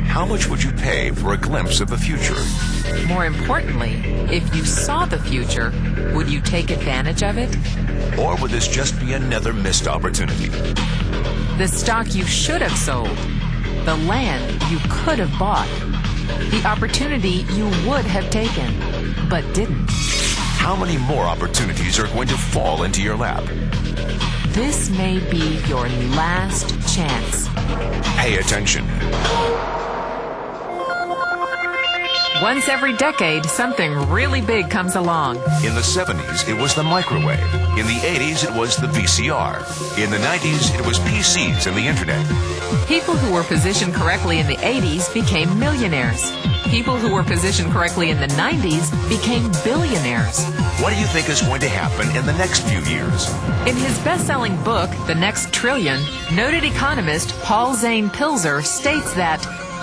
How much would you pay for a glimpse of the future? More importantly, if you saw the future, would you take advantage of it? Or would this just be another missed opportunity? The stock you should have sold, the land you could have bought, the opportunity you would have taken, but didn't. How many more opportunities are going to fall into your lap? This may be your last chance. Pay attention. Once every decade, something really big comes along. In the 70s, it was the microwave. In the 80s, it was the VCR. In the 90s, it was PCs and the internet. People who were positioned correctly in the 80s became millionaires. People who were positioned correctly in the 90s became billionaires. What do you think is going to happen in the next few years? In his best-selling book, The Next Trillion, noted economist Paul Zane Pilzer states that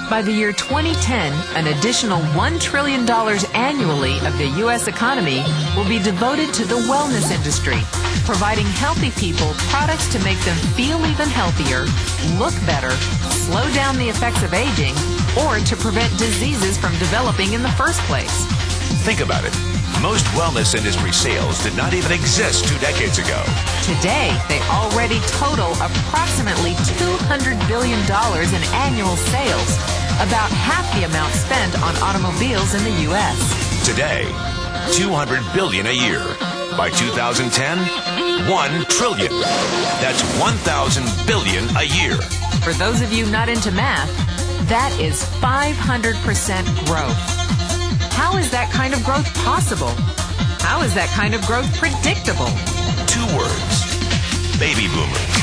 by the year 2010, an additional $1 trillion annually of the U.S. economy will be devoted to the wellness industry, providing healthy people products to make them feel even healthier, look better, slow down the effects of aging, or to prevent diseases from developing in the first place. Think about it. Most wellness industry sales did not even exist 2 decades ago. Today, they already total approximately $200 billion in annual sales, about half the amount spent on automobiles in the U.S. Today, $200 billion a year. By 2010, $1 trillion. That's 1,000 billion a year. For those of you not into math, that is 500% growth. How is that kind of growth possible? How is that kind of growth predictable? 2 words. Baby boomers.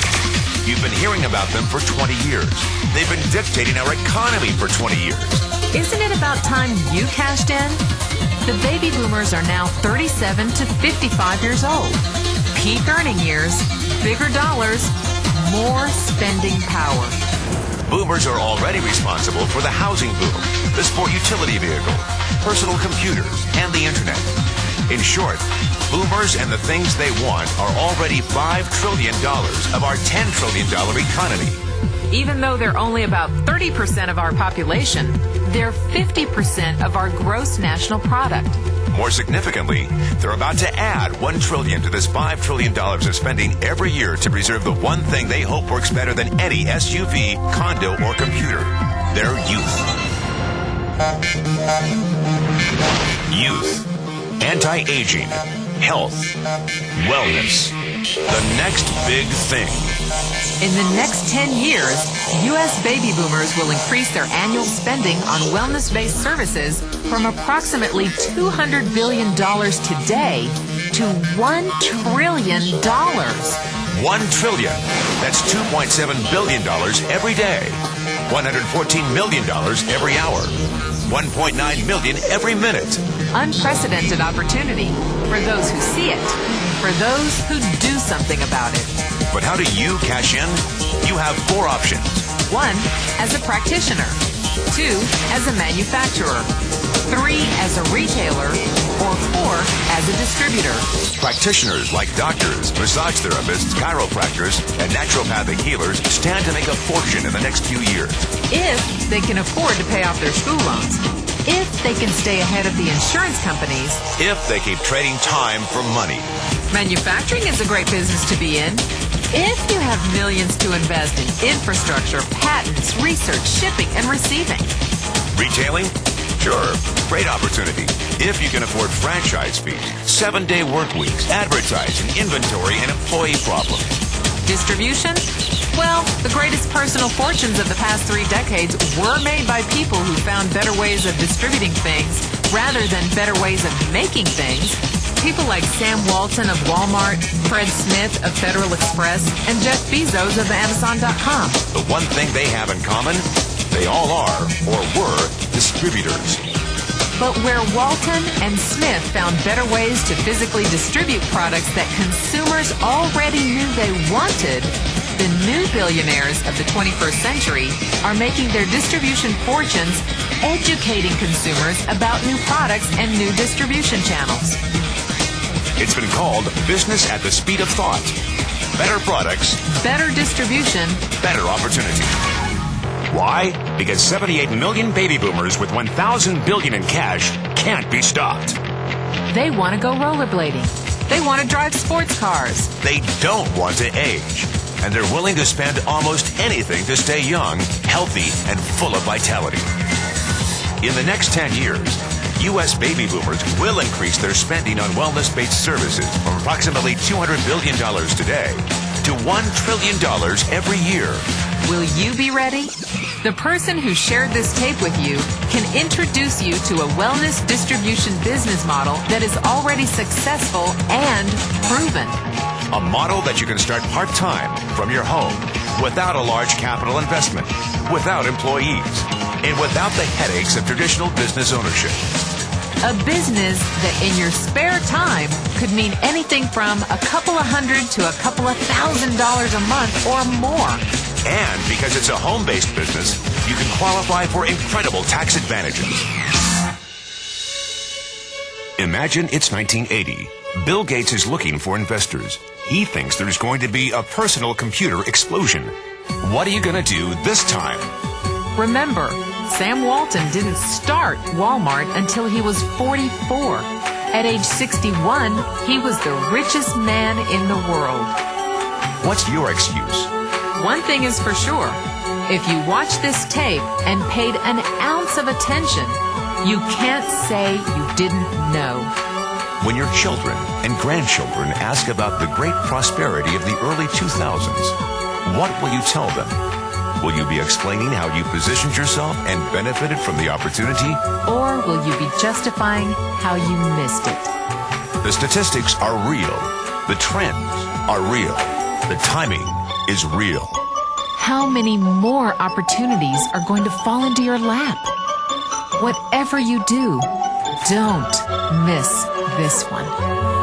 You've been hearing about them for 20 years. They've been dictating our economy for 20 years. Isn't it about time you cashed in? The baby boomers are now 37 to 55 years old. Peak earning years, bigger dollars, more spending power. Boomers are already responsible for the housing boom, the sport utility vehicle, personal computers, and the internet. In short, boomers and the things they want are already $5 trillion of our $10 trillion economy. Even though they're only about 30% of our population, they're 50% of our gross national product. More significantly, they're about to add $1 trillion to this $5 trillion of spending every year to preserve the one thing they hope works better than any SUV, condo, or computer: their youth. Youth, anti-aging, health, wellness. The next big thing. In the next 10 years, U.S. baby boomers will increase their annual spending on wellness-based services from approximately $200 billion today to $1 trillion. $1 trillion. That's $2.7 billion every day. $114 million every hour. $1.9 million every minute. Unprecedented opportunity for those who see it, for those who do something about it. But how do you cash in? You have 4 options. 1, as a practitioner. 2, as a manufacturer. 3, as a retailer. Or 4, as a distributor. Practitioners like doctors, massage therapists, chiropractors, and naturopathic healers stand to make a fortune in the next few years. If they can afford to pay off their school loans. If they can stay ahead of the insurance companies. If they keep trading time for money. Manufacturing is a great business to be in. If you have millions to invest in infrastructure, patents, research, shipping, and receiving. Retailing? Sure, great opportunity. If you can afford franchise fees, 7-day work weeks, advertising, inventory, and employee problems. Distribution? Well, the greatest personal fortunes of the past 3 decades were made by people who found better ways of distributing things rather than better ways of making things. People like Sam Walton of Walmart, Fred Smith of Federal Express, and Jeff Bezos of Amazon.com. The one thing they have in common, they all are, or were, distributors. But where Walton and Smith found better ways to physically distribute products that consumers already knew they wanted, the new billionaires of the 21st century are making their distribution fortunes educating consumers about new products and new distribution channels. It's been called business at the speed of thought. better products, better distribution, better opportunity. Why? Because 78 million baby boomers with $1,000 billion in cash can't be stopped. they want to go rollerblading. They want to drive sports cars. They don't want to age. And they're willing to spend almost anything to stay young, healthy, and full of vitality. In the next 10 years, U.S. baby boomers will increase their spending on wellness-based services from approximately $200 billion today to $1 trillion every year. Will you be ready? The person who shared this tape with you can introduce you to a wellness distribution business model that is already successful and proven. A model that you can start part-time from your home without a large capital investment, without employees, and without the headaches of traditional business ownership. A business that in your spare time could mean anything from a couple of hundred to a couple of $1,000s a month or more. And because it's a home-based business, you can qualify for incredible tax advantages. Imagine it's 1980. Bill Gates is looking for investors. He thinks there's going to be a personal computer explosion. What are you going to do this time? Remember, Sam Walton didn't start Walmart until he was 44. At age 61, he was the richest man in the world. What's your excuse? One thing is for sure. If you watch this tape and paid an ounce of attention, you can't say you didn't know. When your children and grandchildren ask about the great prosperity of the early 2000s, what will you tell them? Will you be explaining how you positioned yourself and benefited from the opportunity? Or will you be justifying how you missed it? The statistics are real. The trends are real. The timing is real. How many more opportunities are going to fall into your lap? Whatever you do, don't miss this one.